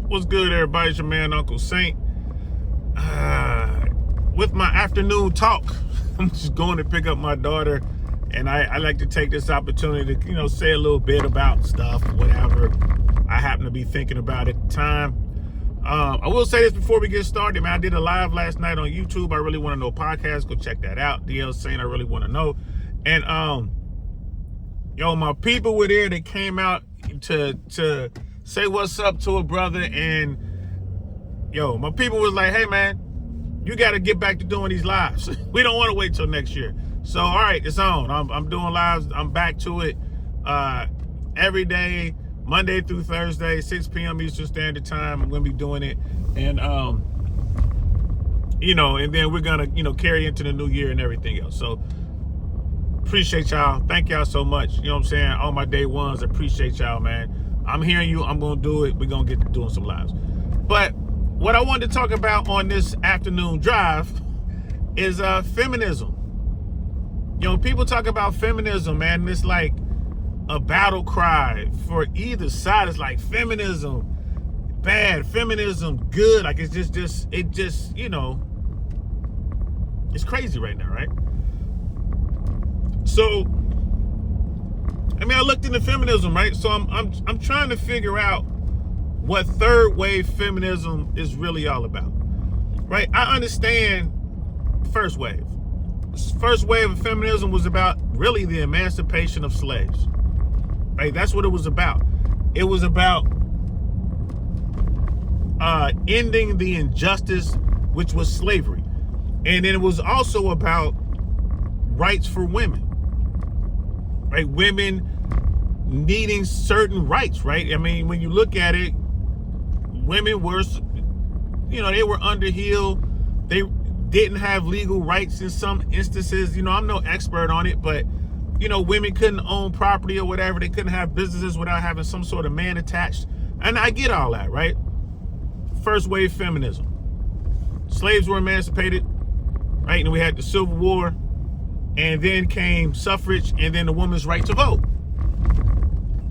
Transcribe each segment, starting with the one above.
What's good, everybody? It's your man, Uncle Saint. With my afternoon talk, I'm just going to pick up my daughter, and I like to take this opportunity to, say a little bit about stuff, whatever I happen to be thinking about at the time. I will say this before we get started, man. I did a live last night on YouTube. I really want to know podcast. Go check that out. DL Saint, I really want to know. And my people were there that came out to say what's up to a brother, and my people was like, hey man, you got to get back to doing these lives. We don't want to wait till next year. So all right, it's on. I'm doing lives. I'm back to it every day, Monday through Thursday, 6 p.m. Eastern Standard Time. I'm gonna be doing it, and and then we're gonna carry into the new year and everything else. So appreciate y'all. Thank y'all so much. You know what I'm saying? All my day ones, appreciate y'all, man. I'm hearing you. I'm gonna do it. We're gonna get to doing some lives. But what I wanted to talk about on this afternoon drive is feminism. People talk about feminism, man, and it's like a battle cry for either side. It's like feminism bad, feminism good. Like it's just it's crazy right now, right? So I looked into feminism, right? So I'm trying to figure out what third wave feminism is really all about, right? I understand first wave. First wave of feminism was about really the emancipation of slaves, right? That's what it was about. It was about ending the injustice, which was slavery. And then it was also about rights for women, right? Women needing certain rights, right? When you look at it, women were, they were underheeled. They didn't have legal rights in some instances. I'm no expert on it, but, women couldn't own property or whatever. They couldn't have businesses without having some sort of man attached. And I get all that, right? First wave feminism. Slaves were emancipated, right? And we had the Civil War, and then came suffrage, and then the woman's right to vote.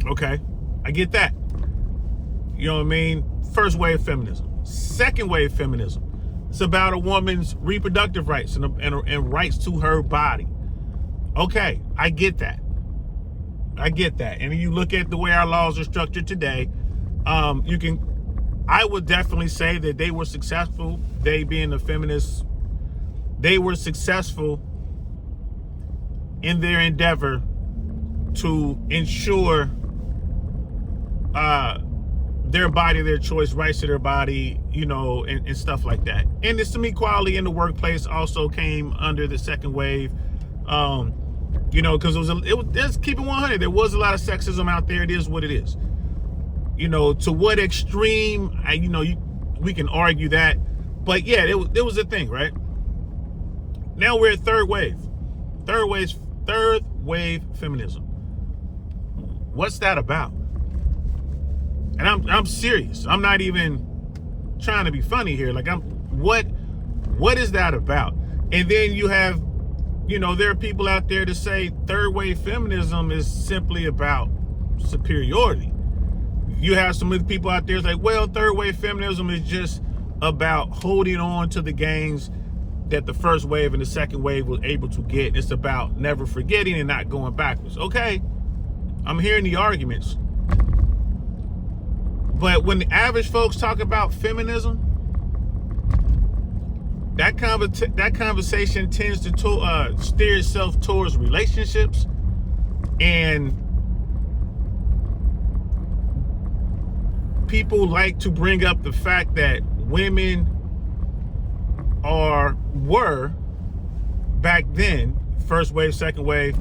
Okay, I get that. You know what I mean? First wave feminism. Second wave feminism. It's about a woman's reproductive rights and rights to her body. Okay, I get that. And you look at the way our laws are structured today, I would definitely say that they were successful. They being the feminists, they were successful in their endeavor to ensure their body, their choice, rights to their body, and stuff like that. And some equality in the workplace also came under the second wave, because let's keep it 100. There was a lot of sexism out there. It is what it is. To what extreme, we can argue that, but yeah, there was a thing, right? Now we're at third wave. Third wave feminism. What's that about? And I'm serious. I'm not even trying to be funny here. Like what is that about? And then you have, there are people out there to say third wave feminism is simply about superiority. You have some of the people out there like, well, third wave feminism is just about holding on to the gains that the first wave and the second wave was able to get. It's about never forgetting and not going backwards. Okay, I'm hearing the arguments. But when the average folks talk about feminism, that conversation tends to steer itself towards relationships, and people like to bring up the fact that women were back then, first wave, second wave,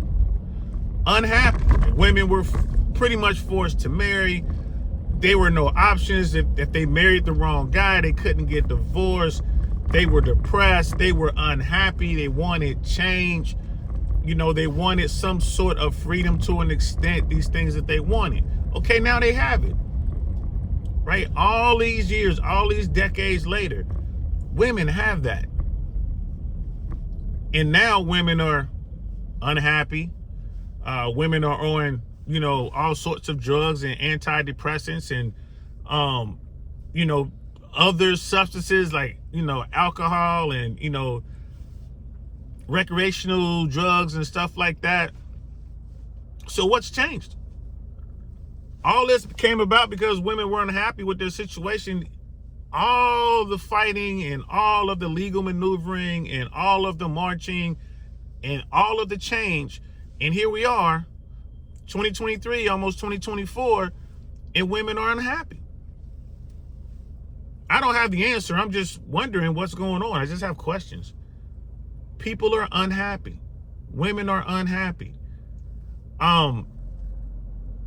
unhappy. Women were pretty much forced to marry. There were no options. If they married the wrong guy, they couldn't get divorced. They were depressed. They were unhappy. They wanted change. They wanted some sort of freedom to an extent, these things that they wanted. Okay, now they have it. Right? All these years, all these decades later, women have that. And now women are unhappy. Women are on, all sorts of drugs and antidepressants and, other substances like, alcohol and, recreational drugs and stuff like that. So what's changed? All this came about because women weren't happy with their situation. All the fighting and all of the legal maneuvering and all of the marching and all of the change. And here we are, 2023, almost 2024, and women are unhappy. I don't have the answer. I'm just wondering what's going on. I just have questions. People are unhappy. Women are unhappy.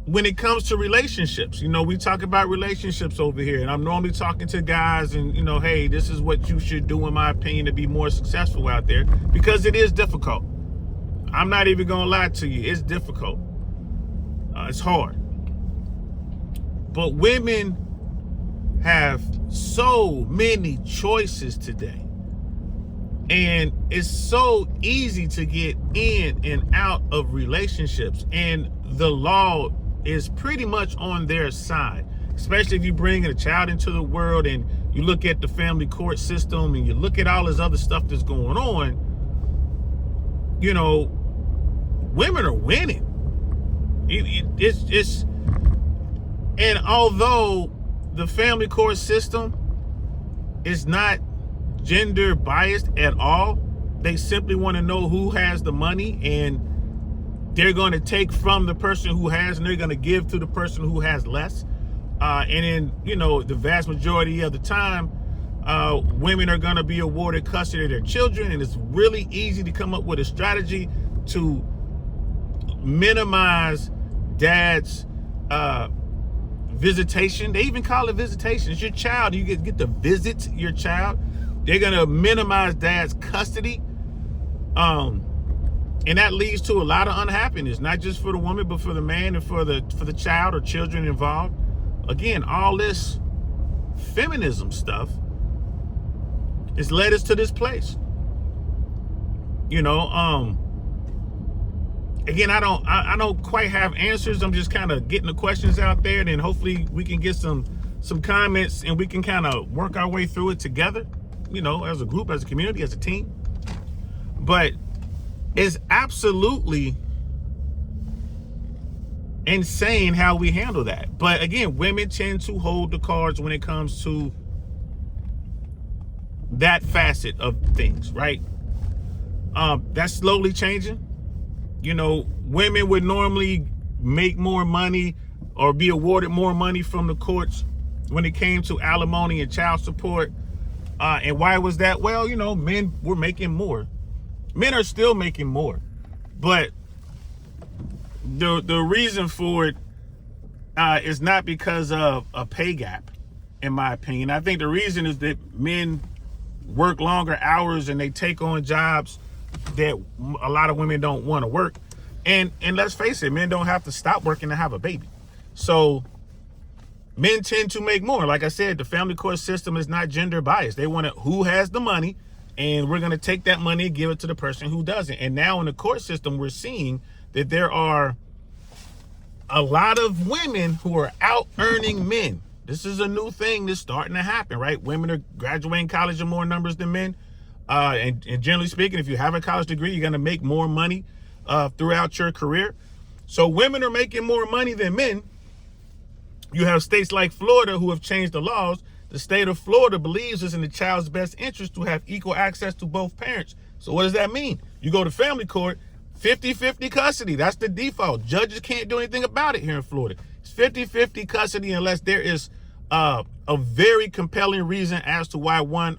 When it comes to relationships, we talk about relationships over here, and I'm normally talking to guys and, hey, this is what you should do, in my opinion, to be more successful out there, because it is difficult. I'm not even going to lie to you. It's difficult. It's hard. But women have so many choices today. And it's so easy to get in and out of relationships. And the law is pretty much on their side, especially if you bring a child into the world and you look at the family court system and you look at all this other stuff that's going on. Women are winning. It's and although the family court system is not gender biased at all, they simply want to know who has the money, and they're going to take from the person who has and they're going to give to the person who has less. And then, the vast majority of the time, women are going to be awarded custody of their children, and it's really easy to come up with a strategy to minimize dad's visitation. They even call it visitation. It's your child. You get to visit your child. They're going to minimize dad's custody. And that leads to a lot of unhappiness, not just for the woman, but for the man and for the child or children involved. Again, all this feminism stuff has led us to this place. Again, I don't quite have answers. I'm just kind of getting the questions out there, and then hopefully we can get some comments and we can kind of work our way through it together, as a group, as a community, as a team. But it's absolutely insane how we handle that. But again, women tend to hold the cards when it comes to that facet of things, right? That's slowly changing. Women would normally make more money or be awarded more money from the courts when it came to alimony and child support. And why was that? Well, men were making more. Men are still making more. But the reason for it is not because of a pay gap, in my opinion. I think the reason is that men work longer hours and they take on jobs that a lot of women don't want to work. And let's face it, men don't have to stop working to have a baby. So men tend to make more. Like I said, the family court system is not gender biased. They want who has the money, and we're going to take that money and give it to the person who doesn't. And now in the court system, we're seeing that there are a lot of women who are out earning men. This is a new thing that's starting to happen, right? Women are graduating college in more numbers than men. And generally speaking, if you have a college degree, you're going to make more money throughout your career. So women are making more money than men. You have states like Florida who have changed the laws. The state of Florida believes it's in the child's best interest to have equal access to both parents. So what does that mean? You go to family court, 50-50 custody. That's the default. Judges can't do anything about it here in Florida. It's 50-50 custody unless there is a very compelling reason as to why one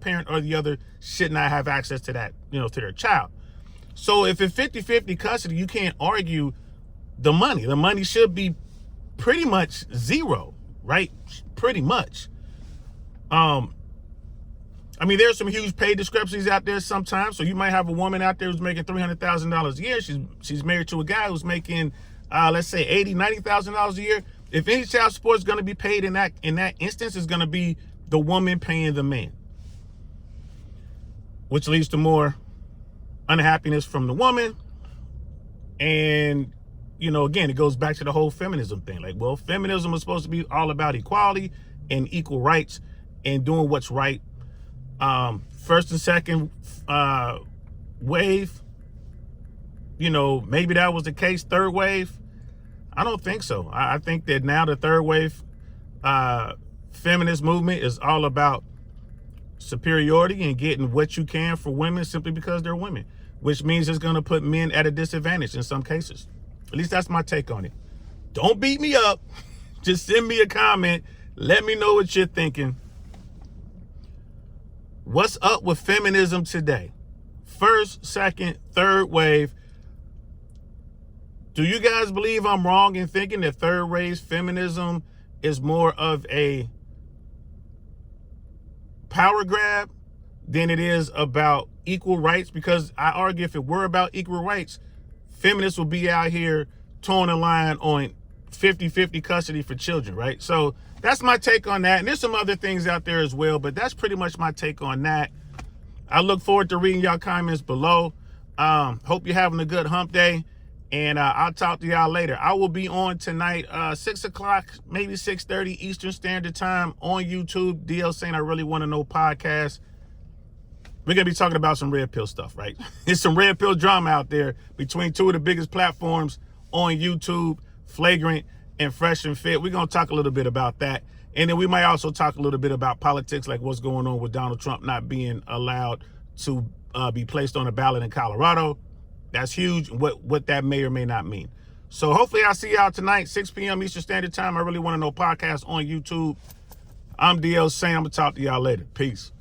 parent or the other should not have access to that, to their child. So if it's 50-50 custody, you can't argue the money. The money should be pretty much zero, right? Pretty much. There's some huge pay discrepancies out there sometimes. So you might have a woman out there who's making $300,000 a year. She's married to a guy who's making, let's say $80,000, $90,000 a year. If any child support is going to be paid in that instance, it's going to be the woman paying the man, which leads to more unhappiness from the woman. And, again, it goes back to the whole feminism thing. Like, well, feminism is supposed to be all about equality. and equal rights and doing what's right. First and second wave, maybe that was the case. Third wave, I don't think so. I think that now the third wave feminist movement is all about superiority and getting what you can for women simply because they're women, which means it's going to put men at a disadvantage in some cases. At least that's my take on it. Don't beat me up. Just send me a comment. Let me know what you're thinking. What's up with feminism today? First, second, third wave. Do you guys believe I'm wrong in thinking that third wave feminism is more of a power grab than it is about equal rights? Because I argue if it were about equal rights, feminists will be out here towing the line on 50-50 custody for children, right? So that's my take on that. And there's some other things out there as well, but that's pretty much my take on that. I look forward to reading y'all comments below. Hope you're having a good hump day, and I'll talk to y'all later. I will be on tonight, 6 o'clock, maybe 6:30 Eastern Standard Time on YouTube. DL Saying I Really Want to Know podcast. We're going to be talking about some red pill stuff, right? There's some red pill drama out there between two of the biggest platforms on YouTube, Flagrant and Fresh and Fit. We're going to talk a little bit about that. And then we might also talk a little bit about politics, like what's going on with Donald Trump not being allowed to be placed on a ballot in Colorado. That's huge, what that may or may not mean. So hopefully I'll see y'all tonight, 6 p.m. Eastern Standard Time. I Really Want to Know podcast on YouTube. I'm DL Saying. I'm going to talk to y'all later. Peace.